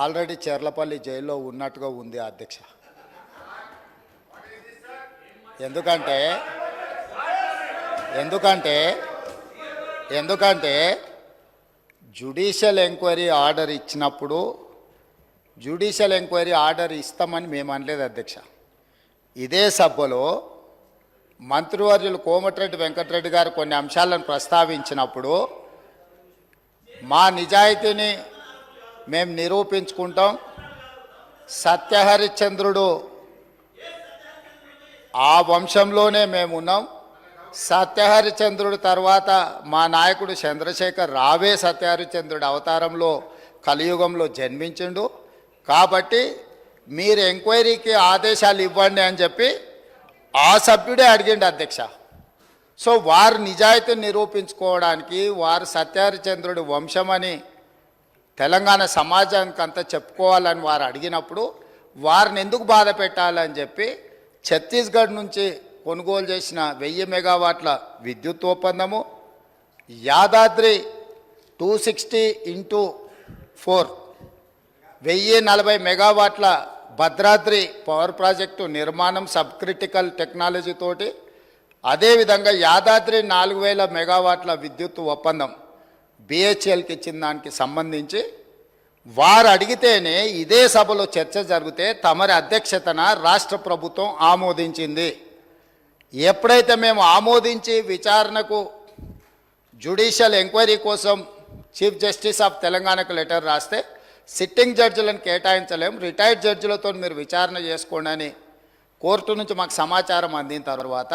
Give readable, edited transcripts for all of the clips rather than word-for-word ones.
Already Cherlapally జైల్లో ఉన్నట్టుగా ఉంది అధ్యక్ష. ఎందుకంటే ఎందుకంటే ఎందుకంటే జ్యుడిషియల్ ఎంక్వైరీ ఆర్డర్ ఇచ్చినప్పుడు జ్యుడిషియల్ ఎంక్వైరీ ఆర్డర్ ఇస్తామని మేము అనలేదు అధ్యక్ష. ఇదే సభలో మంత్రివర్యులు కోమటిరెడ్డి వెంకటరెడ్డి గారు కొన్ని అంశాలను ప్రస్తావించినప్పుడు మా నిజాయితీని మేము నిరూపించుకుంటాం, సత్యహరిశ్చంద్రుడు ఆ వంశంలోనే మేము ఉన్నాం, సత్యహరిశ్చంద్రుడు తర్వాత మా నాయకుడు చంద్రశేఖర్ రావే సత్యహరిశ్చంద్రుడు అవతారంలో కలియుగంలో జన్మించిండు, కాబట్టి మీరు ఎంక్వైరీకి ఆదేశాలు ఇవ్వండి అని చెప్పి ఆ సభ్యుడే అడిగిండు అధ్యక్ష. సో వారు నిజాయితీని నిరూపించుకోవడానికి వారు సత్యహరిశ్చంద్రుడి వంశమని తెలంగాణ సమాజానికి అంతా చెప్పుకోవాలని వారు అడిగినప్పుడు వారిని ఎందుకు బాధ పెట్టాలని చెప్పి ఛత్తీస్గఢ్ నుంచి కొనుగోలు చేసిన 1000 మెగావాట్ల విద్యుత్ ఒప్పందము, యాదాద్రి 260x4 1040 మెగావాట్ల భద్రాద్రి పవర్ ప్రాజెక్టు నిర్మాణం సబ్ క్రిటికల్ టెక్నాలజీ తోటి, అదేవిధంగా యాదాద్రి 4000 మెగావాట్ల విద్యుత్ ఒప్పందం బిహెచ్ఎల్కి ఇచ్చిన దానికి సంబంధించి వారు అడిగితేనే ఇదే సభలో చర్చ జరిగితే తమరి అధ్యక్షతన రాష్ట్ర ప్రభుత్వం ఆమోదించింది. ఎప్పుడైతే మేము ఆమోదించి విచారణకు జ్యుడిషియల్ ఎంక్వైరీ కోసం చీఫ్ జస్టిస్ ఆఫ్ తెలంగాణకు లెటర్ రాస్తే సిట్టింగ్ జడ్జిలను కేటాయించలేం, రిటైర్డ్ జడ్జిలతో మీరు విచారణ చేసుకోండి అని కోర్టు నుంచి మాకు సమాచారం అందిన తర్వాత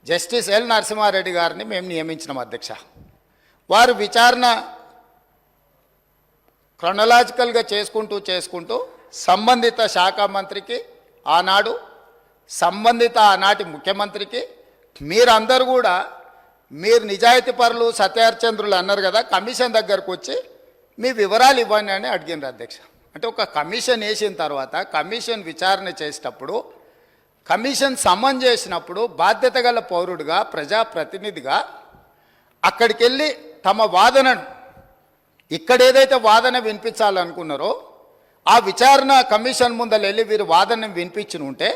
జస్టిస్ ఎల్ నరసింహారెడ్డి గారిని మేము నియమించినాం అధ్యక్ష. వారు విచారణ క్రొనలాజికల్గా చేసుకుంటూ సంబంధిత శాఖ మంత్రికి ఆనాడు సంబంధిత ఆనాటి ముఖ్యమంత్రికి మీరందరూ కూడా మీరు నిజాయితీ పరులు సత్యహరిశ్చంద్రులు అన్నారు కదా, కమిషన్ దగ్గరకు వచ్చి మీ వివరాలు ఇవ్వండి అని అడిగినారు అధ్యక్ష. అంటే ఒక కమిషన్ వేసిన తర్వాత కమిషన్ విచారణ చేసేటప్పుడు కమిషన్ సమన్ చేసినప్పుడు బాధ్యత గల పౌరుడిగా ప్రజాప్రతినిధిగా అక్కడికి వెళ్ళి తమ వాదనను ఇక్కడ ఏదైతే వాదన వినిపించాలనుకున్నారో ఆ విచారణ కమిషన్ ముందర వెళ్ళి వీరు వాదన వినిపించి ఉంటే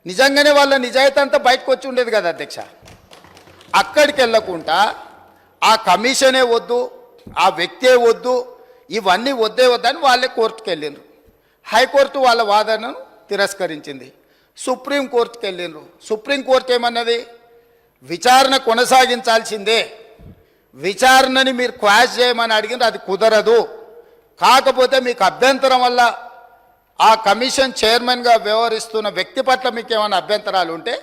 నిజంగానే వాళ్ళ నిజాయితీ అంతా బయటకు వచ్చి ఉండేది కదా అధ్యక్ష. అక్కడికి వెళ్ళకుండా ఆ కమిషనే వద్దు, ఆ వ్యక్తే వద్దు, ఇవన్నీ వద్దని వాళ్ళే కోర్టుకు వెళ్ళిండ్రు. హైకోర్టు వాళ్ళ వాదనను తిరస్కరించింది. సుప్రీంకోర్టుకు వెళ్ళిండ్రు. సుప్రీంకోర్టు ఏమన్నది, విచారణ కొనసాగించాల్సిందే, విచారణని మీరు క్వాష్ చేయమని అడిగిన అది కుదరదు, కాకపోతే మీకు అభ్యంతరం వల్ల ఆ కమిషన్ చైర్మన్గా వ్యవహరిస్తున్న వ్యక్తి పట్ల మీకు ఏమైనా అభ్యంతరాలు ఉంటే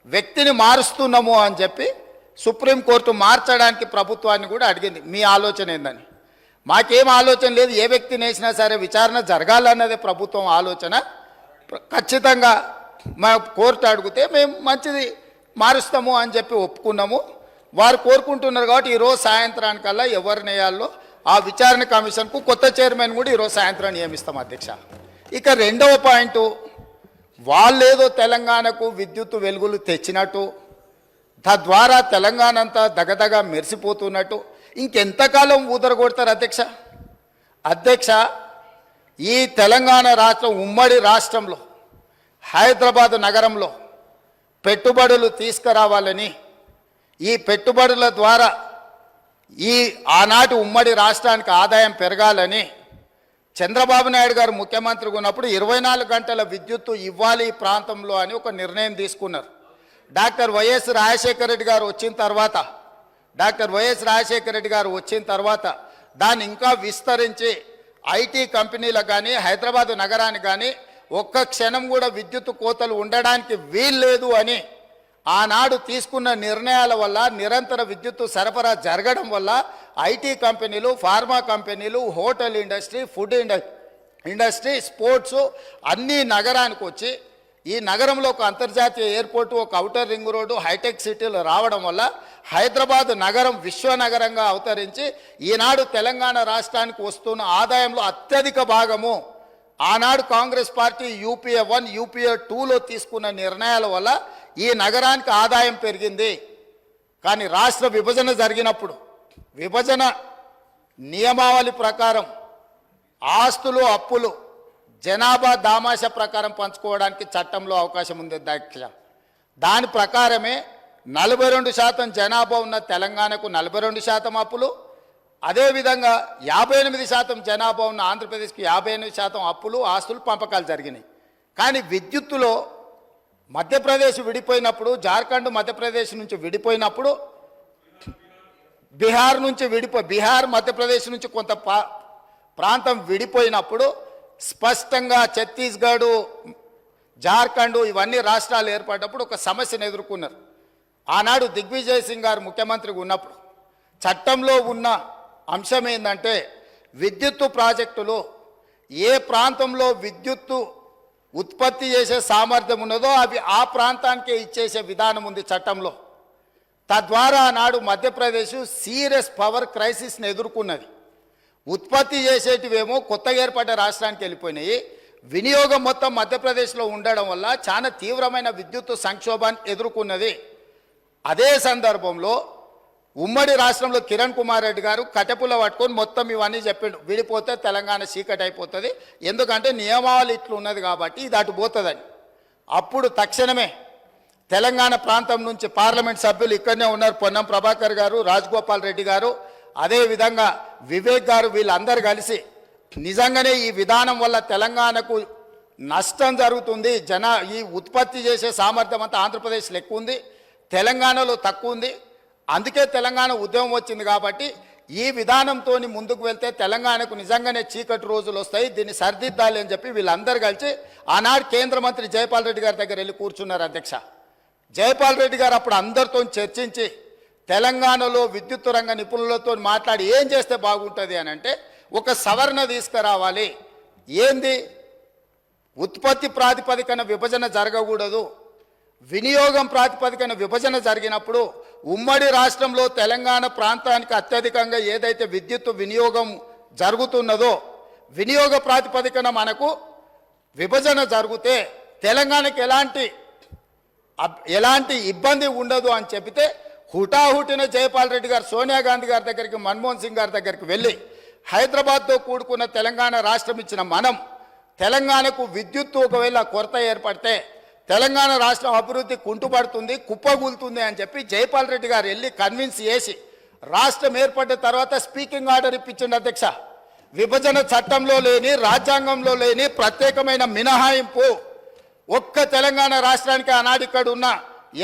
వ్యక్తిని మారుస్తున్నాము అని చెప్పి సుప్రీంకోర్టు మార్చడానికి ప్రభుత్వాన్ని కూడా అడిగింది. మీ ఆలోచన ఏందని? మాకేం ఆలోచన లేదు, ఏ వ్యక్తిని వేసినా సరే విచారణ జరగాలన్నదే ప్రభుత్వం ఆలోచన. ఖచ్చితంగా మా కోర్టు అడిగితే మేము మంచిది మారుస్తాము అని చెప్పి ఒప్పుకున్నాము. వారు కోరుకుంటున్నారు కాబట్టి ఈరోజు సాయంత్రానికల్లా ఎవరిని వేయాలో ఆ విచారణ కమిషన్కు కొత్త చైర్మన్ కూడా ఈరోజు సాయంత్రం నియమిస్తాం అధ్యక్ష. ఇక రెండవ పాయింట్, వాళ్ళేదో తెలంగాణకు విద్యుత్ వెలుగులు తెచ్చినట్టు, తద్వారా తెలంగాణ అంతా దగదగా మెరిసిపోతున్నట్టు ఇంకెంతకాలం ఊదరగొడతారు అధ్యక్ష. ఈ తెలంగాణ రాష్ట్రం ఉమ్మడి రాష్ట్రంలో హైదరాబాద్ నగరంలో పెట్టుబడులు తీసుకురావాలని, ఈ పెట్టుబడుల ద్వారా ఈ ఆనాటి ఉమ్మడి రాష్ట్రానికి ఆదాయం పెరగాలని చంద్రబాబు నాయుడు గారు ముఖ్యమంత్రిగా ఉన్నప్పుడు 24 గంటల విద్యుత్తు ఇవ్వాలి ఈ ప్రాంతంలో అని ఒక నిర్ణయం తీసుకున్నారు. డాక్టర్ వైఎస్ రాజశేఖర రెడ్డి గారు వచ్చిన తర్వాత దాన్ని ఇంకా విస్తరించి ఐటీ కంపెనీలకు కానీ హైదరాబాద్ నగరానికి కానీ ఒక్క క్షణం కూడా విద్యుత్ కోతలు ఉండడానికి వీల్లేదు అని ఆనాడు తీసుకున్న నిర్ణయాల వల్ల నిరంతర విద్యుత్తు సరఫరా జరగడం వల్ల ఐటీ కంపెనీలు, ఫార్మా కంపెనీలు, hotel industry, food industry, sports అన్నీ నగరానికి వచ్చి ఈ నగరంలో ఒక అంతర్జాతీయ ఎయిర్పోర్టు, ఒక ఔటర్ రింగ్ రోడ్డు, హైటెక్ సిటీలు రావడం వల్ల హైదరాబాద్ నగరం విశ్వనగరంగా అవతరించి ఈనాడు తెలంగాణ రాష్ట్రానికి వస్తున్న ఆదాయంలో అత్యధిక భాగము ఆనాడు కాంగ్రెస్ పార్టీ యూపీఏ 1, యూపీఏ 2లో తీసుకున్న నిర్ణయాల వల్ల ఈ నగరానికి ఆదాయం పెరిగింది. కానీ రాష్ట్ర విభజన జరిగినప్పుడు విభజన నియమావళి ప్రకారం ఆస్తులు అప్పులు జనాభా దామాష ప్రకారం పంచుకోవడానికి చట్టంలో అవకాశం ఉంది అధ్యక్ష. దాని ప్రకారమే 42% జనాభా ఉన్న తెలంగాణకు 42% అప్పులు, అదేవిధంగా 58% జనాభా ఉన్న ఆంధ్రప్రదేశ్కి 58% అప్పులు ఆస్తులు పంపకాలు జరిగినాయి. కానీ విద్యుత్తులో మధ్యప్రదేశ్ విడిపోయినప్పుడు, జార్ఖండ్ మధ్యప్రదేశ్ నుంచి విడిపోయినప్పుడు, బీహార్ మధ్యప్రదేశ్ నుంచి కొంత ప్రాంతం విడిపోయినప్పుడు స్పష్టంగా ఛత్తీస్గఢ్, జార్ఖండ్ ఇవన్నీ రాష్ట్రాలు ఏర్పడినప్పుడు ఒక సమస్యను ఎదుర్కొన్నారు. ఆనాడు దిగ్విజయ్ సింగ్ గారు ముఖ్యమంత్రిగా ఉన్నప్పుడు చట్టంలో ఉన్న అంశం ఏంటంటే విద్యుత్తు ప్రాజెక్టులు ఏ ప్రాంతంలో విద్యుత్తు ఉత్పత్తి చేసే సామర్థ్యం ఉన్నదో అవి ఆ ప్రాంతానికే ఇచ్చేసే విధానం ఉంది చట్టంలో. తద్వారా ఆనాడు మధ్యప్రదేశ్ సీరియస్ పవర్ క్రైసిస్ని ఎదుర్కొన్నది. ఉత్పత్తి చేసేటివేమో కొత్తగా ఏర్పడ్డ రాష్ట్రానికి వెళ్ళిపోయినాయి. వినియోగం మొత్తం మధ్యప్రదేశ్లో ఉండడం వల్ల చాలా తీవ్రమైన విద్యుత్తు సంక్షోభాన్ని ఎదుర్కొన్నది. అదే సందర్భంలో ఉమ్మడి రాష్ట్రంలో కిరణ్ కుమార్ రెడ్డి గారు కట్టెపుల్ల పట్టుకొని మొత్తం ఇవన్నీ చెప్పిండు, విడిపోతే తెలంగాణ చీకటి అయిపోతుంది, ఎందుకంటే నియమావళి ఇట్లు ఉన్నది కాబట్టి ఇది అటు పోతుందని. అప్పుడు తక్షణమే తెలంగాణ ప్రాంతం నుంచి పార్లమెంట్ సభ్యులు ఇక్కడనే ఉన్నారు, పొన్నం ప్రభాకర్ గారు, రాజగోపాల్ రెడ్డి గారు, అదేవిధంగా వివేక్ గారు, వీళ్ళందరూ కలిసి నిజంగానే ఈ విధానం వల్ల తెలంగాణకు నష్టం జరుగుతుంది, ఈ ఉత్పత్తి చేసే సామర్థ్యం అంతా ఆంధ్రప్రదేశ్లో ఎక్కువ ఉంది, తెలంగాణలో తక్కువ ఉంది, అందుకే తెలంగాణ ఉద్యమం వచ్చింది కాబట్టి ఈ విధానంతో ముందుకు వెళ్తే తెలంగాణకు నిజంగానే చీకటి రోజులు వస్తాయి, దీన్ని సరిదిద్దాలి అని చెప్పి వీళ్ళందరూ కలిసి ఆనాడు కేంద్ర మంత్రి జైపాల్ రెడ్డి గారి దగ్గర వెళ్ళి కూర్చున్నారు అధ్యక్ష. జైపాల్ రెడ్డి గారు అప్పుడు అందరితో చర్చించి తెలంగాణలో విద్యుత్ రంగ నిపుణులతో మాట్లాడి ఏం చేస్తే బాగుంటుంది అని అంటే ఒక సవరణ తీసుకురావాలి. ఏంది? ఉత్పత్తి ప్రాతిపదికన విభజన జరగకూడదు, వినియోగం ప్రాతిపదికన విభజన జరిగినప్పుడు ఉమ్మడి రాష్ట్రంలో తెలంగాణ ప్రాంతానికి అత్యధికంగా ఏదైతే విద్యుత్ వినియోగం జరుగుతున్నదో వినియోగ ప్రాతిపదికన మనకు విభజన జరిగితే తెలంగాణకి ఎలాంటి ఇబ్బంది ఉండదు అని చెబితే హుటాహుటిన జైపాల్ రెడ్డి గారు సోనియా గాంధీ గారి దగ్గరికి, మన్మోహన్ సింగ్ గారి దగ్గరికి వెళ్ళి హైదరాబాద్తో కూడుకున్న తెలంగాణ రాష్ట్రం ఇచ్చిన మనం తెలంగాణకు విద్యుత్తు ఒకవేళ కొరత ఏర్పడితే తెలంగాణ రాష్ట్రం అభివృద్ధి కుంటుపడుతుంది, కుప్పగూలుతుంది అని చెప్పి జైపాల్ రెడ్డి గారు వెళ్ళి కన్విన్స్ చేసి రాష్ట్రం ఏర్పడిన తర్వాత స్పీకింగ్ ఆర్డర్ ఇప్పించండి అధ్యక్ష. విభజన చట్టంలో లేని, రాజ్యాంగంలో లేని ప్రత్యేకమైన మినహాయింపు ఒక్క తెలంగాణ రాష్ట్రానికి ఆనాడు ఇక్కడ ఉన్న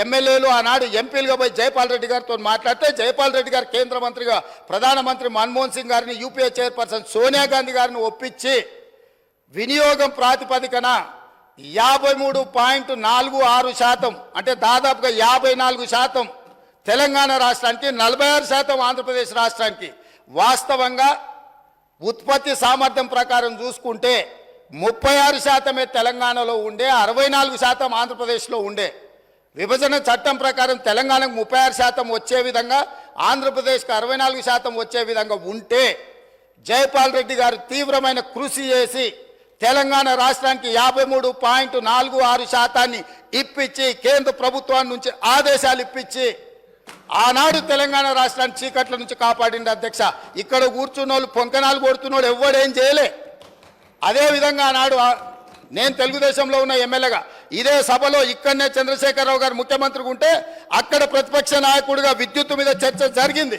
ఎమ్మెల్యేలు, ఆనాడు ఎంపీలుగా పోయి జైపాల్ రెడ్డి గారితో మాట్లాడితే జైపాల్ రెడ్డి గారు కేంద్ర మంత్రిగా ప్రధానమంత్రి మన్మోహన్ సింగ్ గారిని, యూపీఏ చైర్పర్సన్ సోనియా గాంధీ గారిని ఒప్పించి వినియోగం ప్రాతిపదికన 53.46% అంటే దాదాపుగా 54% తెలంగాణ రాష్ట్రానికి, 46% ఆంధ్రప్రదేశ్ రాష్ట్రానికి. వాస్తవంగా ఉత్పత్తి సామర్థ్యం ప్రకారం చూసుకుంటే 36% తెలంగాణలో ఉండే, 64% ఆంధ్రప్రదేశ్లో ఉండే. విభజన చట్టం ప్రకారం తెలంగాణకు 36% వచ్చే విధంగా, ఆంధ్రప్రదేశ్కి 64% వచ్చే విధంగా ఉంటే జైపాల్ రెడ్డి గారు తీవ్రమైన కృషి చేసి తెలంగాణ రాష్ట్రానికి 53.46% ఇప్పించి కేంద్ర ప్రభుత్వాన్ని నుంచి ఆదేశాలు ఇప్పించి ఆనాడు తెలంగాణ రాష్ట్రాన్ని చీకట్ల నుంచి కాపాడింది అధ్యక్ష. ఇక్కడ కూర్చున్న వాళ్ళు, పొంకనాలు కొడుతున్నోడు ఎవడేం చేయలే. అదేవిధంగా ఆనాడు నేను తెలుగుదేశంలో ఉన్న ఎమ్మెల్యేగా ఇదే సభలో ఇక్కడనే చంద్రశేఖరరావు గారు ముఖ్యమంత్రిగా ఉంటే అక్కడ ప్రతిపక్ష నాయకుడిగా విద్యుత్తు మీద చర్చ జరిగింది.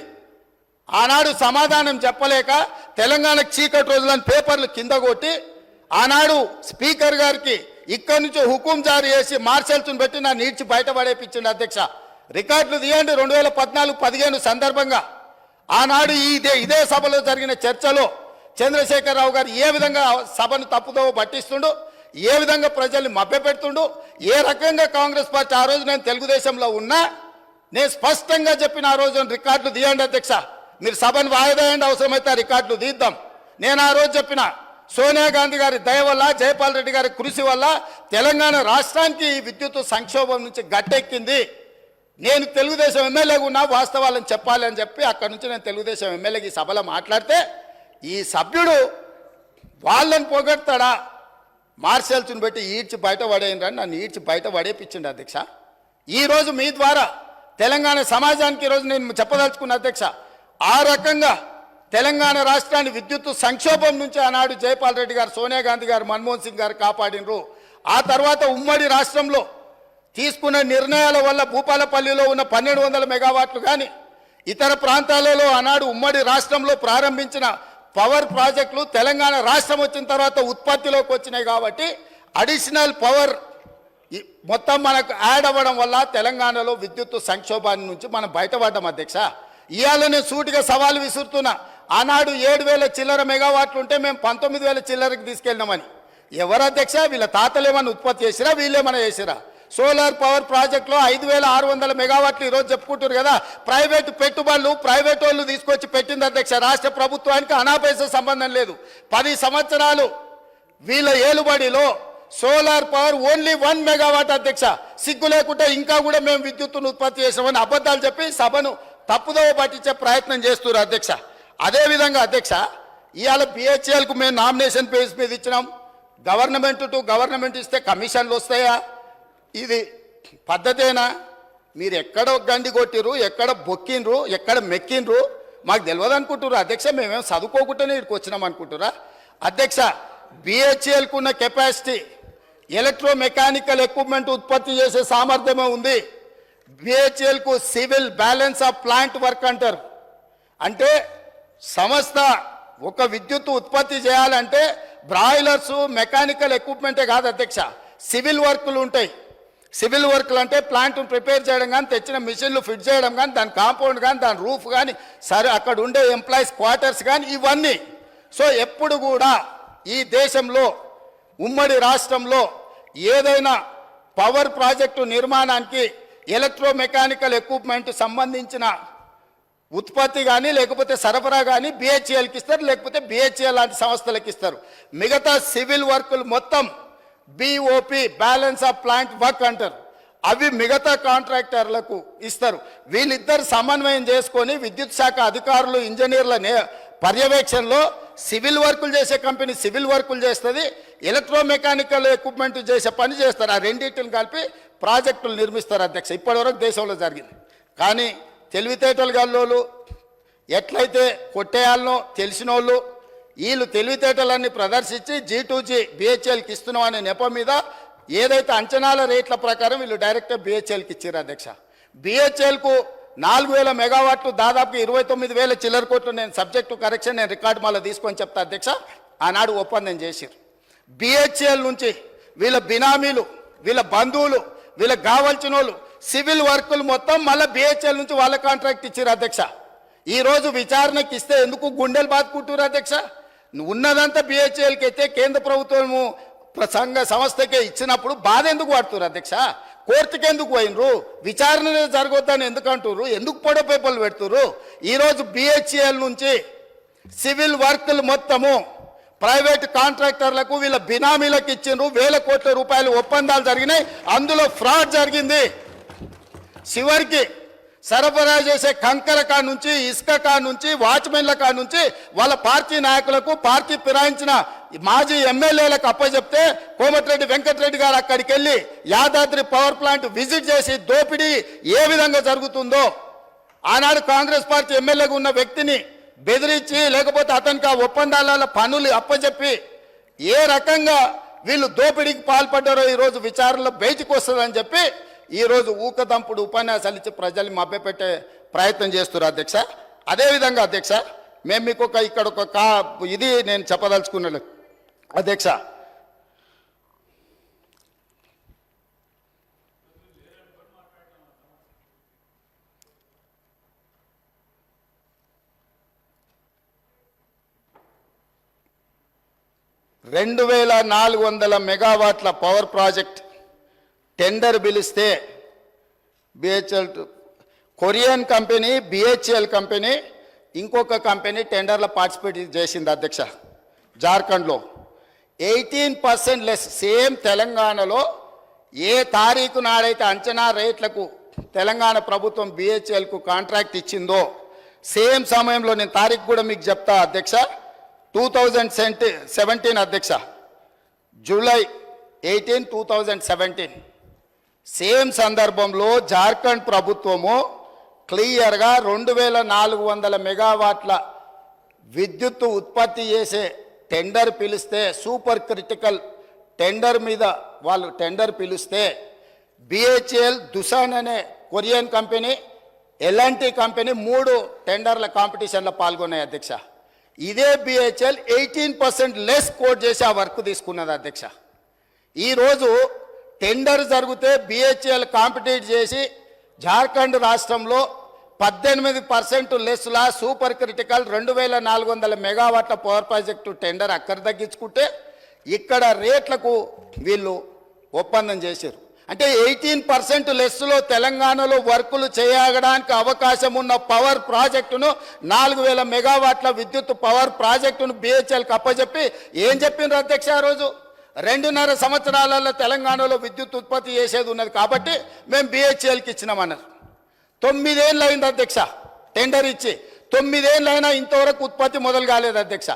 ఆనాడు సమాధానం చెప్పలేక తెలంగాణకు చీకటి రోజులని పేపర్లు కింద కొట్టి ఆనాడు స్పీకర్ గారికి ఇక్కడి నుంచి హుకుం జారీ చేసి మార్షల్స్ను పెట్టి నా నీడ్చి బయటపడేపించింది అధ్యక్ష. రికార్డులు తీయండి. 2014-15 సందర్భంగా ఆనాడు ఇదే సభలో జరిగిన చర్చలో చంద్రశేఖరరావు గారు ఏ విధంగా సభను తప్పుదో పట్టిస్తుండు, ఏ విధంగా ప్రజల్ని మభ్యపెడుతుండు, ఏ రకంగా కాంగ్రెస్ పార్టీ ఆ రోజు నేను తెలుగుదేశంలో ఉన్నా నేను స్పష్టంగా చెప్పిన ఆ రోజు రికార్డులు తీయండి అధ్యక్ష, మీరు సభను వాయిదాయండి, అవసరమైతే ఆ రికార్డులు తీద్దాం. నేను ఆ రోజు చెప్పిన సోనియా గాంధీ గారి దయ వల్ల, జైపాల్ రెడ్డి గారి కృషి వల్ల తెలంగాణ రాష్ట్రానికి విద్యుత్ సంక్షోభం నుంచి గట్టెక్కింది. నేను తెలుగుదేశం ఎమ్మెల్యేగా ఉన్నా వాస్తవాలను చెప్పాలి అని చెప్పి అక్కడి నుంచి నేను తెలుగుదేశం ఎమ్మెల్యేకి ఈ సభలో మాట్లాడితే ఈ సభ్యుడు వాళ్ళని పొగడతాడా, మార్షల్స్ని పెట్టి ఈడ్చి బయట పడేయండి, నన్ను ఈడ్చి బయట పడేపించండి అధ్యక్ష. ఈరోజు మీ ద్వారా తెలంగాణ సమాజానికి ఈరోజు నేను చెప్పదలుచుకున్న అధ్యక్ష, ఆ రకంగా తెలంగాణ రాష్ట్రాన్ని విద్యుత్ సంక్షోభం నుంచి ఆనాడు జైపాల్ రెడ్డి గారు, సోనియా గాంధీ గారు, మన్మోహన్ సింగ్ గారు కాపాడినరు. ఆ తర్వాత ఉమ్మడి రాష్ట్రంలో తీసుకున్న నిర్ణయాల వల్ల భూపాలపల్లిలో ఉన్న 1200 మెగావాట్లు కానీ ఇతర ప్రాంతాలలో ఆనాడు ఉమ్మడి రాష్ట్రంలో ప్రారంభించిన పవర్ ప్రాజెక్టులు తెలంగాణ రాష్ట్రం వచ్చిన తర్వాత ఉత్పత్తిలోకి వచ్చినాయి. కాబట్టి అడిషనల్ పవర్ మొత్తం మనకు యాడ్ అవ్వడం వల్ల తెలంగాణలో విద్యుత్ సంక్షోభాన్ని నుంచి మనం బయటపడ్డాం అధ్యక్ష. ఇవాళ నేను సూటిగా సవాలు విసురుతున్నా. ఆనాడు 7000 చిల్లర మెగావాట్లు ఉంటే మేము 19,000 చిల్లరకి తీసుకెళ్ళినామని. ఎవరు అధ్యక్ష? వీళ్ళ తాతలు ఏమన్నా ఉత్పత్తి చేసిరా, వీళ్ళేమన్నా చేసిరా? సోలార్ పవర్ ప్రాజెక్టులో 5,600 మెగావాట్లు ఈరోజు చెప్పుకుంటారు కదా. ప్రైవేటు పెట్టుబడులు ప్రైవేట్ వాళ్ళు తీసుకొచ్చి పెట్టింది అధ్యక్ష. రాష్ట్ర ప్రభుత్వానికి అనాపైస సంబంధం లేదు. 10 సంవత్సరాలు వీళ్ళ ఏలుబడిలో సోలార్ పవర్ ఓన్లీ 1 మెగావాట్ అధ్యక్ష. సిగ్గు లేకుండా ఇంకా కూడా మేము విద్యుత్తును ఉత్పత్తి చేసామని అబద్ధాలు చెప్పి సభను తప్పుదోవ పట్టించే ప్రయత్నం చేస్తున్నారు అధ్యక్ష. అదేవిధంగా అధ్యక్ష, ఇవాళ బిహెచ్ఎల్కు మేము నామినేషన్ పేజ్ మీద ఇచ్చినాం. గవర్నమెంట్ టు గవర్నమెంట్ ఇస్తే కమిషన్లు వస్తాయా? ఇది పద్ధతేనా? మీరు ఎక్కడ గండి కొట్టిరు, ఎక్కడ బొక్కిండ్రు, ఎక్కడ మెక్కిండ్రు మాకు తెలియదు అనుకుంటున్నారు అధ్యక్ష. మేమేం చదువుకోకుండానే ఇక్కడికి వచ్చినాం అనుకుంటురా అధ్యక్ష? బిహెచ్ఎల్కు ఉన్న కెపాసిటీ, ఎలక్ట్రో మెకానికల్ ఎక్విప్మెంట్ ఉత్పత్తి చేసే సామర్థ్యమే ఉంది. బిహెచ్ఎల్కు civil balance of plant work అంటారు. అంటే సంస్థ ఒక విద్యుత్ ఉత్పత్తి చేయాలంటే బ్రాయిలర్స్ మెకానికల్ ఎక్విప్మెంటే కాదు అధ్యక్ష, సివిల్ వర్కులు ఉంటాయి. సివిల్ వర్క్లు అంటే ప్లాంట్ను ప్రిపేర్ చేయడం కానీ, తెచ్చిన మిషన్లు ఫిట్ చేయడం కానీ, దాని కాంపౌండ్ కానీ, దాని రూఫ్ కానీ, సరే అక్కడ ఉండే ఎంప్లాయీస్ క్వార్టర్స్ కానీ, ఇవన్నీ. సో ఎప్పుడు కూడా ఈ దేశంలో ఉమ్మడి రాష్ట్రంలో ఏదైనా పవర్ ప్రాజెక్టు నిర్మాణానికి ఎలక్ట్రో మెకానికల్ ఎక్విప్మెంట్ సంబంధించిన ఉత్పత్తి కానీ లేకపోతే సరఫరా కానీ బిహెచ్ఎల్కి ఇస్తారు, లేకపోతే బిహెచ్ఎల్ లాంటి సంస్థలకు ఇస్తారు. మిగతా సివిల్ వర్కులు మొత్తం BOP balance of plant work అంటారు. అవి మిగతా కాంట్రాక్టర్లకు ఇస్తారు. వీళ్ళిద్దరు సమన్వయం చేసుకొని విద్యుత్ శాఖ అధికారులు, ఇంజనీర్ల పర్యవేక్షణలో సివిల్ వర్కులు చేసే కంపెనీ సివిల్ వర్కులు చేస్తుంది, ఎలక్ట్రో మెకానికల్ ఎక్విప్మెంట్ చేసే పని చేస్తారు. ఆ రెండింటిని కలిపి ప్రాజెక్టులు నిర్మిస్తారు అధ్యక్ష. ఇప్పటివరకు దేశంలో జరిగింది. కానీ తెలివితేటలు గల్లోళ్ళు, ఎట్లయితే కొట్టేయాలనో తెలిసిన వాళ్ళు, వీళ్ళు తెలివితేటలన్నీ ప్రదర్శించి G2G బిహెచ్ఎల్కి ఇస్తున్నాం అనే నెపం మీద ఏదైతే అంచనాల రేట్ల ప్రకారం వీళ్ళు డైరెక్ట్గా బిహెచ్ఎల్కి ఇచ్చారు అధ్యక్ష. బిహెచ్ఎల్కు 4,000 మెగావాట్లు దాదాపు 29,000 చిల్లర కోట్లు. నేను సబ్జెక్టు కరెక్షన్, నేను రికార్డు మళ్ళీ తీసుకొని చెప్తా అధ్యక్ష. ఆనాడు ఒప్పందం చేశారు. బిహెచ్ఎల్ నుంచి వీళ్ళ బినామీలు, వీళ్ళ బంధువులు, వీళ్ళకి కావాల్సిన వాళ్ళు సివిల్ వర్కులు మొత్తం మళ్ళీ బిహెచ్ఎల్ నుంచి వాళ్ళ కాంట్రాక్ట్ ఇచ్చారు అధ్యక్ష. ఈరోజు విచారణకి ఇస్తే ఎందుకు గుండెలు బాదుకుంటారు అధ్యక్ష? ఉన్నదంతా బిహెచ్ఎల్కి అయితే కేంద్ర ప్రభుత్వము సంస్థకే ఇచ్చినప్పుడు బాధ ఎందుకు పడుతున్నారు అధ్యక్ష? కోర్టుకి ఎందుకు పోయినరు? విచారణ జరగొద్దని ఎందుకు అంటున్నారు? ఎందుకు పొడ పేపర్లు పెడుతున్నారు? ఈరోజు బిహెచ్ఎల్ నుంచి సివిల్ వర్కులు మొత్తము ప్రైవేట్ కాంట్రాక్టర్లకు వీళ్ళ బినామీలకు ఇచ్చిండ్రు. 1,000 కోట్ల రూపాయలు ఒప్పందాలు జరిగినాయి. అందులో ఫ్రాడ్ జరిగింది. చివరికి సరఫరా చేసే కంకర కా నుంచి, ఇసుక కా నుంచి, వాచ్మెన్ల కా నుంచి వాళ్ళ పార్టీ నాయకులకు, పార్టీ ఫిరాయించిన మాజీ ఎమ్మెల్యేలకు అప్పచెప్తే కోమటిరెడ్డి వెంకటరెడ్డి గారు అక్కడికి వెళ్ళి యాదాద్రి పవర్ ప్లాంట్ విజిట్ చేసి దోపిడీ ఏ విధంగా జరుగుతుందో ఆనాడు కాంగ్రెస్ పార్టీ ఎమ్మెల్యేగా ఉన్న వ్యక్తిని బెదిరించి, లేకపోతే అతనికి ఆ ఒప్పందాల పనులు అప్పచెప్పి ఏ రకంగా వీళ్ళు దోపిడీకి పాల్పడ్డారో ఈరోజు విచారణలో బయటకు వస్తుందని చెప్పి ఈరోజు ఊకదంపుడు ఉపన్యాసాలు ఇచ్చి ప్రజల్ని మభ్యపెట్టే ప్రయత్నం చేస్తున్నారు అధ్యక్ష. అదేవిధంగా అధ్యక్ష, మేము మీకు ఇక్కడ ఒక ఇది నేను చెప్పదలుచుకున్నాను అధ్యక్ష. $2,400 మెగావాట్ల పవర్ ప్రాజెక్ట్ టెండర్ పిలిస్తే BHEL, Korean company, BHEL company, ఇంకొక కంపెనీ టెండర్లో పార్టిసిపేట్ చేసింది అధ్యక్ష. జార్ఖండ్లో 18% లెస్. సేమ్ తెలంగాణలో ఏ తారీఖు నాడైతే అంచనా రేట్లకు తెలంగాణ ప్రభుత్వం బిహెచ్ఎల్కు కాంట్రాక్ట్ ఇచ్చిందో సేమ్ సమయంలో, నేను తారీఖు కూడా మీకు చెప్తా అధ్యక్ష, 2017 అధ్యక్ష, జూలై 18, 2017 సేమ్ సందర్భంలో జార్ఖండ్ ప్రభుత్వము క్లియర్గా 2,400 మెగావాట్ల విద్యుత్ ఉత్పత్తి చేసే టెండర్ పిలిస్తే సూపర్ క్రిటికల్ టెండర్ మీద వాళ్ళు టెండర్ పిలిస్తే బిహెచ్ఎల్ దుసాన్ అనే కొరియన్ కంపెనీ ఎల్ఎన్టీ కంపెనీ 3 టెండర్ల కాంపిటీషన్లో పాల్గొన్నాయి అధ్యక్ష. ఇదే బిహెచ్ఎల్ 18% లెస్ కోట్ చేసి ఆ వర్క్ తీసుకున్నది అధ్యక్ష. ఈరోజు టెండర్ జరిగితే బిహెచ్ఎల్ కాంపిటీట్ చేసి జార్ఖండ్ రాష్ట్రంలో 18% లెస్లా సూపర్ క్రిటికల్ 2400 మెగావాట్ల పవర్ ప్రాజెక్టు టెండర్ అక్కడ తగ్గించుకుంటే ఇక్కడ రేట్లకు వీళ్ళు ఒప్పందం చేశారు. అంటే 18% లెస్లో తెలంగాణలో వర్కులు చేయడానికి అవకాశం ఉన్న పవర్ ప్రాజెక్టును 4000 మెగావాట్ల విద్యుత్ పవర్ ప్రాజెక్టును బిహెచ్ఎల్కి అప్పచెప్పి ఏం చెప్పిండ్రు అధ్యక్ష? ఆ రోజు 2.5 సంవత్సరాలలో తెలంగాణలో విద్యుత్ ఉత్పత్తి చేసేది ఉన్నది కాబట్టి మేము బిహెచ్ఎల్కి ఇచ్చినామన్నారు. 9 ఏళ్ళు అయింది అధ్యక్ష టెండర్ ఇచ్చి. 9 ఏళ్ళు అయినా ఇంతవరకు ఉత్పత్తి మొదలు కాలేదు అధ్యక్ష.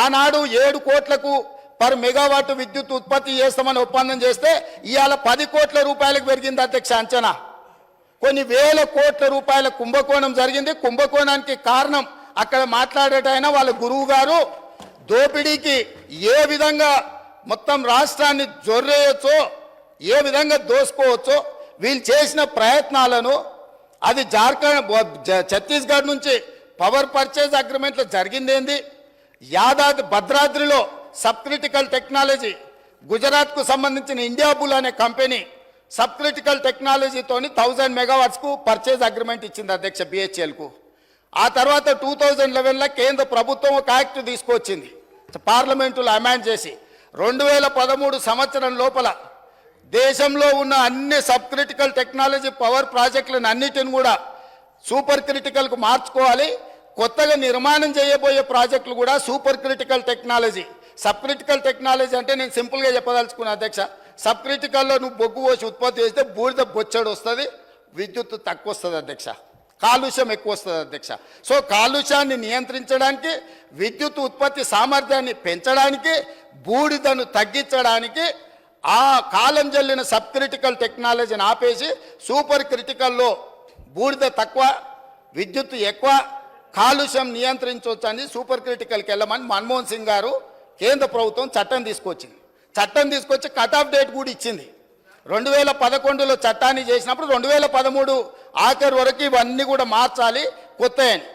ఆనాడు 7 కోట్లకు పర్ మెగావాట్ విద్యుత్ ఉత్పత్తి చేస్తామని ఒప్పందం చేస్తే ఇవాళ 10 కోట్ల రూపాయలకు పెరిగింది అధ్యక్ష అంచనా. కొన్ని వేల కోట్ల రూపాయల కుంభకోణం జరిగింది. కుంభకోణానికి కారణం అక్కడ మాట్లాడేటైనా వాళ్ళ గురువు గారు దోపిడీకి ఏ విధంగా మొత్తం రాష్ట్రాన్ని జొర్రేయచ్చో, ఏ విధంగా దోసుకోవచ్చో వీళ్ళు చేసిన ప్రయత్నాలను అది ఛత్తీస్గఢ్ నుంచి పవర్ పర్చేజ్ అగ్రిమెంట్లో జరిగిందేంది, యాదాద్రి భద్రాద్రిలో సబ్ క్రిటికల్ టెక్నాలజీ గుజరాత్కు సంబంధించిన ఇండియా బుల్ అనే కంపెనీ సబ్ క్రిటికల్ టెక్నాలజీతోని 1000 మెగావాట్స్కు పర్చేజ్ అగ్రిమెంట్ ఇచ్చింది అధ్యక్ష బిహెచ్ఎల్కు. ఆ తర్వాత 2011లో కేంద్ర ప్రభుత్వం ఒక యాక్ట్ తీసుకొచ్చింది పార్లమెంటులో అమెండ్ చేసి 2013 సంవత్సరం లోపల దేశంలో ఉన్న అన్ని సబ్ క్రిటికల్ టెక్నాలజీ పవర్ ప్రాజెక్టులను అన్నిటిని కూడా సూపర్ క్రిటికల్కు మార్చుకోవాలి. కొత్తగా నిర్మాణం చేయబోయే ప్రాజెక్టులు కూడా super critical technology. Sub critical technology అంటే నేను సింపుల్గా చెప్పదలుచుకున్నా అధ్యక్ష, సబ్ క్రిటికల్లో నువ్వు బొగ్గు పోసి ఉత్పత్తి చేస్తే బూడిద బొచ్చడు వస్తుంది, విద్యుత్ తక్కువ వస్తుంది అధ్యక్ష, కాలుష్యం ఎక్కువ వస్తుంది అధ్యక్ష. సో కాలుష్యాన్ని నియంత్రించడానికి, విద్యుత్ ఉత్పత్తి సామర్థ్యాన్ని పెంచడానికి, బూడిదను తగ్గించడానికి ఆ కాలం జల్లిన సబ్ క్రిటికల్ టెక్నాలజీని ఆపేసి సూపర్ క్రిటికల్లో బూడిద తక్కువ, విద్యుత్ ఎక్కువ, కాలుష్యం నియంత్రించవచ్చని సూపర్ క్రిటికల్కి వెళ్ళమని మన్మోహన్ సింగ్ గారు కేంద్ర ప్రభుత్వం చట్టం తీసుకొచ్చింది. చట్టం తీసుకొచ్చి కట్ ఆఫ్ డేట్ కూడా ఇచ్చింది. 2011లో చట్టాన్ని చేసినప్పుడు 2013 ఆఖరి వరకు ఇవన్నీ కూడా మార్చాలి కొత్తయని.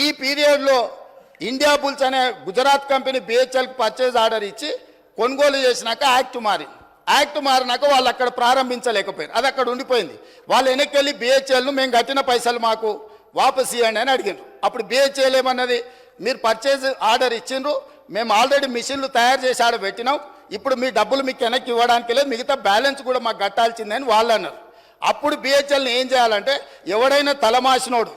ఈ పీరియడ్లో ఇండియా బుల్స్ అనే గుజరాత్ కంపెనీ బిహెచ్ఎల్కి పర్చేజ్ ఆర్డర్ ఇచ్చి కొనుగోలు చేసినాక యాక్ట్ మారింది. యాక్ట్ మారినాక వాళ్ళు అక్కడ ప్రారంభించలేకపోయారు, అది అక్కడ ఉండిపోయింది. వాళ్ళు వెనక్కి వెళ్ళి బిహెచ్ఎల్ను మేము కట్టిన పైసలు మాకు వాపస్ ఇవ్వండి అని అడిగారు. అప్పుడు బిహెచ్ఎల్ ఏమన్నది, మీరు పర్చేజ్ ఆర్డర్ ఇచ్చిండ్రు, మేము ఆల్రెడీ మిషన్లు తయారు చేసి ఆడ పెట్టినాం, ఇప్పుడు మీ డబ్బులు మీకు వెనక్కి ఇవ్వడానికి లేదు, మిగతా బ్యాలెన్స్ కూడా మాకు కట్టాల్సిందని వాళ్ళు అన్నారు. అప్పుడు బిహెచ్ఎల్ని ఏం చేయాలంటే ఎవడైనా తలమాసినోడు,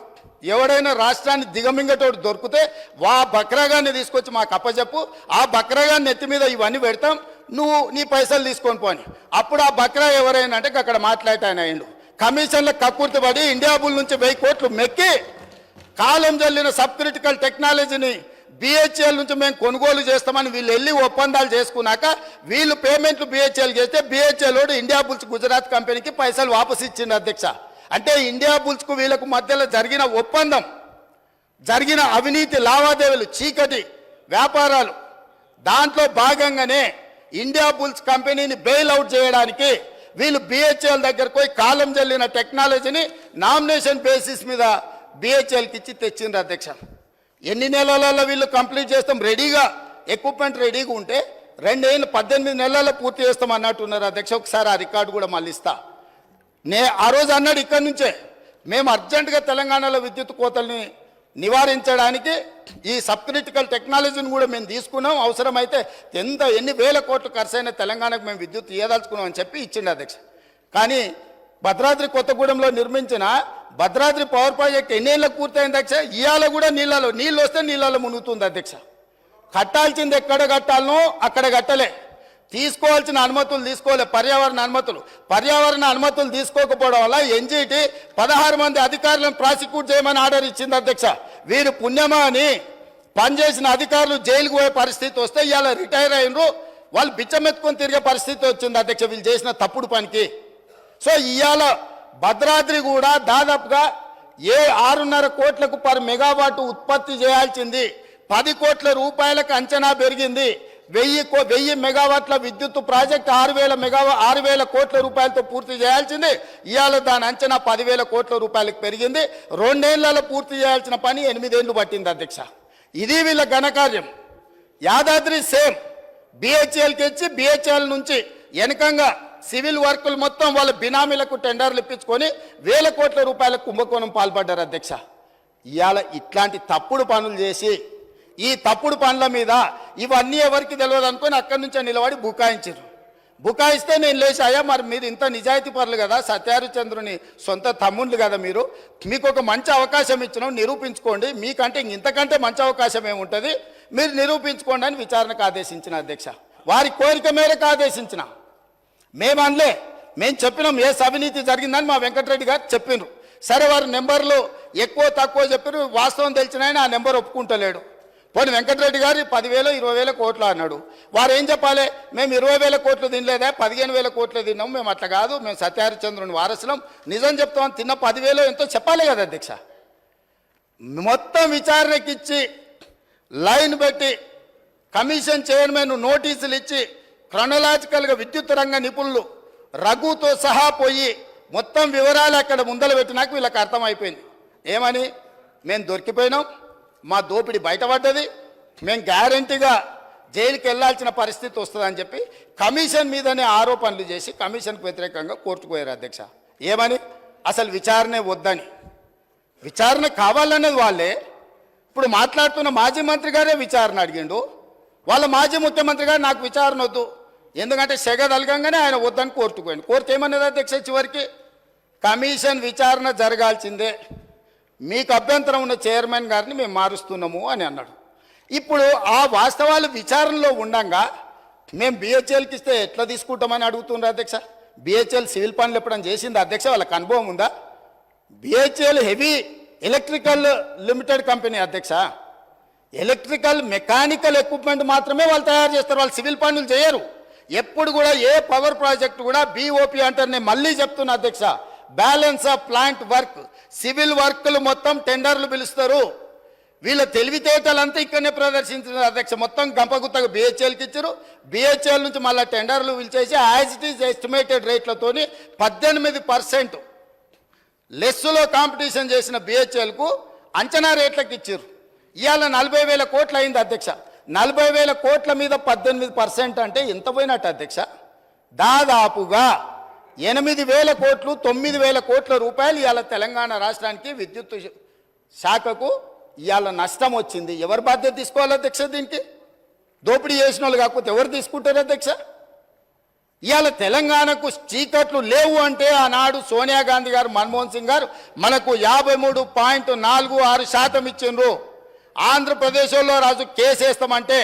ఎవడైనా రాష్ట్రాన్ని దిగమింగటోడు దొరికితే వా బక్రాగాన్ని తీసుకొచ్చి మాకు అప్పచెప్పు, ఆ బక్రాగాన్ని నెత్తి మీద ఇవన్నీ పెడతాం, నువ్వు నీ పైసలు తీసుకొని పోని. అప్పుడు ఆ బక్రా ఎవరైనా అంటే అక్కడ మాట్లాడతాయన అయిండు కమిషన్ల కక్కుర్తి పడి ఇండియా బుల్ నుంచి 1000 కోట్లు మెక్కి కాలం జల్లిన సబ్ క్రిటికల్ టెక్నాలజీని బిహెచ్ఎల్ నుంచి మేము కొనుగోలు చేస్తామని వీళ్ళు వెళ్ళి ఒప్పందాలు చేసుకున్నాక వీళ్ళు పేమెంట్లు బిహెచ్ఎల్ చేస్తే బిహెచ్ఎల్ ఇండియా బుల్స్ గుజరాత్ కంపెనీకి పైసలు వాపసు ఇచ్చింది అధ్యక్ష. అంటే ఇండియా బుల్స్కు వీళ్ళకు మధ్యలో జరిగిన ఒప్పందం, జరిగిన అవినీతి లావాదేవీలు, చీకటి వ్యాపారాలు, దాంట్లో భాగంగానే ఇండియా బుల్స్ కంపెనీని బెయిల్ అవుట్ చేయడానికి వీళ్ళు బిహెచ్ఎల్ దగ్గరకు పోయి కాలం జల్లిన టెక్నాలజీని నామినేషన్ బేసిస్ మీద బిహెచ్ఎల్కి ఇచ్చి తెచ్చిండ్రు అధ్యక్ష. ఎన్ని నెలలలో వీళ్ళు కంప్లీట్ చేస్తాం, రెడీగా ఎక్విప్మెంట్ రెడీగా ఉంటే 2 ఏళ్ళు 18 నెలల్లో పూర్తి చేస్తాం అన్నట్టున్నారు అధ్యక్ష. ఒకసారి ఆ రికార్డు కూడా మళ్ళీ ఇస్తా. ఆ రోజు అన్నాడు ఇక్కడి నుంచే మేము అర్జెంటుగా తెలంగాణలో విద్యుత్ కోతల్ని నివారించడానికి ఈ సబ్ క్రిటికల్ టెక్నాలజీని కూడా మేము తీసుకున్నాం, అవసరమైతే ఎన్ని వేల కోట్లు ఖర్చు అయినా తెలంగాణకు మేము విద్యుత్ ఇవ్వదలుచుకున్నాం అని చెప్పి ఇచ్చిండు అధ్యక్ష. కానీ భద్రాద్రి కొత్తగూడెంలో నిర్మించిన భద్రాద్రి పవర్ ప్రాజెక్ట్ ఎన్నేళ్ళకు పూర్తయింది అధ్యక్ష? ఇవాళ కూడా నీళ్ళు వస్తే నీళ్ళలో మునుగుతుంది అధ్యక్ష. కట్టాల్సింది ఎక్కడ కట్టాలనో అక్కడ కట్టలే, తీసుకోవాల్సిన అనుమతులు తీసుకోలే, పర్యావరణ అనుమతులు తీసుకోకపోవడం వల్ల ఎన్జీటీ 16 మంది అధికారులను ప్రాసిక్యూట్ చేయమని ఆర్డర్ ఇచ్చింది అధ్యక్ష. వీరు పుణ్యమా అని పనిచేసిన అధికారులు జైలుకు పోయే పరిస్థితి వస్తే ఇవాళ రిటైర్ అయినరు, వాళ్ళు బిచ్చమెత్తుకొని తిరిగే పరిస్థితి వచ్చింది అధ్యక్ష వీళ్ళు చేసిన తప్పుడు పనికి. సో ఇవాళ భద్రాద్రి కూడా దాదాపుగా 6.5 కోట్లకు పర్ మెగావాట్ ఉత్పత్తి చేయాల్సింది 10 కోట్ల రూపాయలకు అంచనా పెరిగింది. 1000 మెగావాట్ల విద్యుత్ ప్రాజెక్ట్ 6,000 కోట్ల రూపాయలతో పూర్తి చేయాల్సింది ఇవాళ దాని అంచనా 10,000 కోట్ల రూపాయలకు పెరిగింది. 2 ఏళ్లలో పూర్తి చేయాల్సిన పని 8 ఏళ్లు పట్టింది అధ్యక్ష. ఇది వీళ్ళ ఘనకార్యం. యాదాద్రి సేమ్ బిహెచ్ఎల్కి ఇచ్చి బిహెచ్ఎల్ నుంచి వెనకంగా సివిల్ వర్కులు మొత్తం వాళ్ళ బినామీలకు టెండర్లు ఇప్పించుకొని 1000 కోట్ల రూపాయల కుంభకోణం పాల్పడ్డారు అధ్యక్ష. ఇవాళ ఇట్లాంటి తప్పుడు పనులు చేసి ఈ తప్పుడు పనుల మీద ఇవన్నీ ఎవరికి తెలియదు అనుకొని అక్కడి నుంచే నిలబడి బుకాయించారు. బుకాయిస్తే నేను లేచి అయ్యా మరి మీరు ఇంత నిజాయితీ పరులు కదా, సత్యహరిచంద్రుని సొంత తమ్ముళ్ళు కదా, మీకు ఒక మంచి అవకాశం ఇచ్చినాం, నిరూపించుకోండి, మీకంటే ఇంతకంటే మంచి అవకాశం ఏముంటుంది, మీరు నిరూపించుకోండి అని విచారణకు ఆదేశించిన అధ్యక్ష. వారి కోరిక మేరకు ఆదేశించిన. మేము అనలే, మేము చెప్పినాం ఏ అవినీతి జరిగిందని మా వెంకటరెడ్డి గారు చెప్పినారు. సరే వారి నెంబర్లు ఎక్కువ తక్కువ చెప్పారు, వాస్తవం తెలిసిన ఆయన ఆ నెంబర్ ఒప్పుకుంటలేడు. పోనీ వెంకటరెడ్డి గారు 10,000 20,000 కోట్లు అన్నాడు. వారు ఏం చెప్పాలి, మేము 20,000 కోట్లు తినలేదా, 15,000 కోట్లు తిన్నాం, మేము అట్లా కాదు, మేము సత్యహరిచంద్రుని వారసులం, నిజం చెప్తామని తిన్న 10,000 ఎంతో చెప్పాలి కదా అధ్యక్ష. మొత్తం విచారణకిచ్చి లైన్ పెట్టి కమిషన్ చైర్మన్ నోటీసులు ఇచ్చి క్రొనలాజికల్గా విద్యుత్ రంగ నిపుణులు రఘుతో సహా పోయి మొత్తం వివరాలు అక్కడ ముందలు పెట్టినాక వీళ్ళకి అర్థమైపోయింది. ఏమని, మేము దొరికిపోయినాం, మా దోపిడీ బయటపడ్డది, మేము గ్యారంటీగా జైలుకి వెళ్లాల్సిన పరిస్థితి వస్తుందని చెప్పి కమిషన్ మీదనే ఆరోపణలు చేసి కమిషన్కు వ్యతిరేకంగా కోర్టుకు పోయారు అధ్యక్ష. ఏమని, అసలు విచారణే వద్దని. విచారణ కావాలనేది వాళ్ళే. ఇప్పుడు మాట్లాడుతున్న మాజీ మంత్రి గారే విచారణ అడిగిండు. వాళ్ళ మాజీ ముఖ్యమంత్రి గారు నాకు విచారణ వద్దు, ఎందుకంటే సెగ తలగంగానే ఆయన వద్దని కోర్టుకు పోయింది. కోర్టు ఏమన్నది అధ్యక్ష, చివరికి కమిషన్ విచారణ జరగాల్సిందే, మీకు అభ్యంతరం ఉన్న చైర్మన్ గారిని మేము మారుస్తున్నాము అని అన్నాడు. ఇప్పుడు ఆ వాస్తవాలు విచారణలో ఉండగా మేము బిహెచ్ఎల్కి ఇస్తే ఎట్లా తీసుకుంటామని అడుగుతున్నారు అధ్యక్ష. బిహెచ్ఎల్ సివిల్ పనులు ఎప్పుడైనా చేసింది అధ్యక్ష, వాళ్ళకి అనుభవం ఉందా? BHEL heavy electrical limited company అధ్యక్ష. ఎలక్ట్రికల్ మెకానికల్ ఎక్విప్మెంట్ మాత్రమే వాళ్ళు తయారు చేస్తారు, వాళ్ళు సివిల్ పనులు చేయరు. ఎప్పుడు కూడా ఏ పవర్ ప్రాజెక్ట్ కూడా బీఓపీ అంటారు. నేను మళ్ళీ చెప్తున్నా అధ్యక్ష, balance of plant work, civil వర్క్లు మొత్తం టెండర్లు పిలుస్తారు. వీళ్ళ తెలివితేటలంతా ఇక్కడనే ప్రదర్శించారు అధ్యక్ష. మొత్తం గంపగుత్తగా బిహెచ్ఎల్కి ఇచ్చారు. బిహెచ్ఎల్ నుంచి మళ్ళీ టెండర్లు పిలిచేసి యాజ్ ఇట్ ఈజ్ ఎస్టిమేటెడ్ రేట్లతోని 18% లెస్సులో కాంపిటీషన్ చేసిన బిహెచ్ఎల్కు అంచనా రేట్లకు ఇచ్చారు. ఇవాళ 40,000 కోట్లు అయింది అధ్యక్ష. 40,000 కోట్ల మీద 18% అంటే ఎంత పోయినట్టు అధ్యక్ష? దాదాపుగా 8,000 కోట్లు 9,000 కోట్ల రూపాయలు ఇవాళ తెలంగాణ రాష్ట్రానికి విద్యుత్ శాఖకు ఇవాళ నష్టం వచ్చింది. ఎవరు బాధ్యత తీసుకోవాలి అధ్యక్ష? దీనికి దోపిడీ చేసిన వాళ్ళు కాకపోతే ఎవరు తీసుకుంటారు అధ్యక్ష? ఇవాళ తెలంగాణకు చీకట్లు లేవు అంటే ఆనాడు సోనియా గాంధీ గారు, మన్మోహన్ సింగ్ గారు మనకు 53.46% ఇచ్చిండ్రు. ఆంధ్రప్రదేశ్లో రాజు కేసు వేస్తామంటే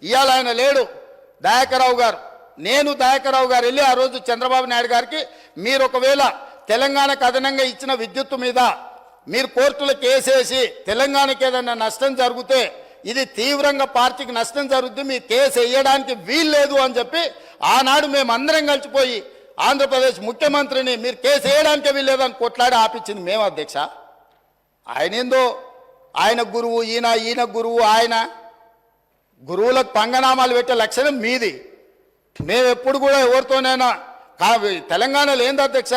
ఇవాళ ఆయన లేడు, దయాకర్రావు గారు. నేను దయాకర్రావు గారు వెళ్ళి ఆ రోజు చంద్రబాబు నాయుడు గారికి, మీరు ఒకవేళ తెలంగాణకు అదనంగా ఇచ్చిన విద్యుత్తు మీద మీరు కోర్టులో కేసేసి తెలంగాణకి ఏదైనా నష్టం జరిగితే ఇది తీవ్రంగా పార్టీకి నష్టం జరుగుతుంది, మీ కేసు వేయడానికి వీల్లేదు అని చెప్పి ఆనాడు మేమందరం కలిసిపోయి ఆంధ్రప్రదేశ్ ముఖ్యమంత్రిని మీరు కేసు వేయడానికే వీల్లేదని కొట్లాడి ఆపించింది మేము అధ్యక్ష. ఆయన ఏందో ఆయన గురువు, ఈయన గురువు, ఆయన గురువులకు పంగనామాలు పెట్టే లక్షణం మీది. మేము ఎప్పుడు కూడా ఎవరితోనైనా తెలంగాణలో ఏంది అధ్యక్ష,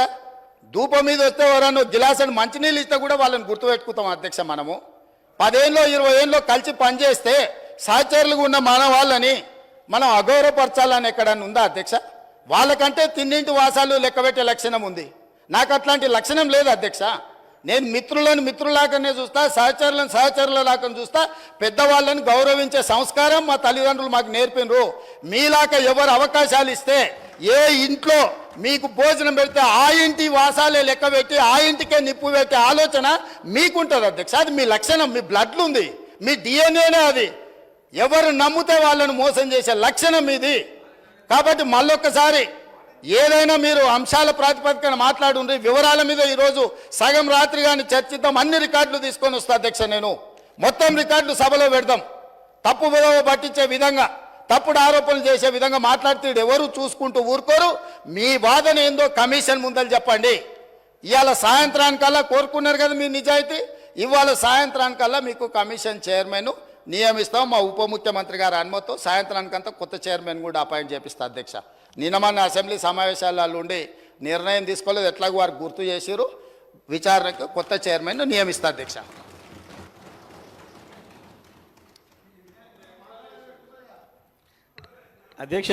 ధూపం మీద వస్తే ఎవరన్నా గిలాసని మంచినీళ్ళు ఇస్తే కూడా వాళ్ళని గుర్తుపెట్టుకుంటాం అధ్యక్ష. మనము 10 ఏళ్ళలో 20 ఏళ్ళలో కలిసి పనిచేస్తే సహచరులుగా ఉన్న మన వాళ్ళని మనం అగౌరవపరచాలని ఎక్కడన్నా ఉందా అధ్యక్ష? వాళ్ళకంటే తిన్నింటి వాసాలు లెక్కబెట్టే లక్షణం ఉంది, నాకు అట్లాంటి లక్షణం లేదు అధ్యక్ష. నేను మిత్రులను మిత్రులాగానే చూస్తా, సహచరులను సహచరులలాగా చూస్తా. పెద్దవాళ్ళని గౌరవించే సంస్కారం మా తల్లిదండ్రులు మాకు నేర్పినరు. మీలాగా ఎవరు అవకాశాలు ఇస్తే ఏ ఇంట్లో మీకు భోజనం పెడితే ఆ ఇంటి వాసాలే లెక్క పెట్టి ఆ ఇంటికే నిప్పు పెట్టే ఆలోచన మీకుంటుంది అధ్యక్ష. అది మీ లక్షణం, మీ బ్లడ్లు ఉంది, మీ డిఎన్ఏనే అది. ఎవరు నమ్మితే వాళ్ళను మోసం చేసే లక్షణం ఇది. కాబట్టి మళ్ళొక్కసారి ఏదైనా మీరు అంశాల ప్రాతిపదికన మాట్లాడుండ్రి, వివరాల మీద ఈరోజు సగం రాత్రి కానీ చర్చిద్దాం. అన్ని రికార్డులు తీసుకొని వస్తా అధ్యక్ష. నేను మొత్తం రికార్డులు సభలో పెడదాం. తప్పు పట్టించే విధంగా, తప్పుడు ఆరోపణలు చేసే విధంగా మాట్లాడితే ఎవరు చూసుకుంటూ ఊరుకోరు. మీ వాదన ఏందో కమిషన్ ముందలు చెప్పండి. ఇవాళ సాయంత్రానికల్లా కోరుకున్నారు కదా మీ నిజాయితీ, ఇవాళ సాయంత్రానికల్లా మీకు కమిషన్ చైర్మన్ నియమిస్తాం. మా ఉప ముఖ్యమంత్రి గారు అనుమతితో సాయంత్రానికంతా కొత్త చైర్మన్ కూడా అపాయింట్ చేపిస్తా అధ్యక్ష. నిన్న మన అసెంబ్లీ సమావేశాలలో ఉండి నిర్ణయం తీసుకోలేదు, ఎట్లాగో వారు గుర్తు చేసిరు. విచారణకు కొత్త చైర్మన్ నియమిస్తా అధ్యక్ష. అధ్యక్ష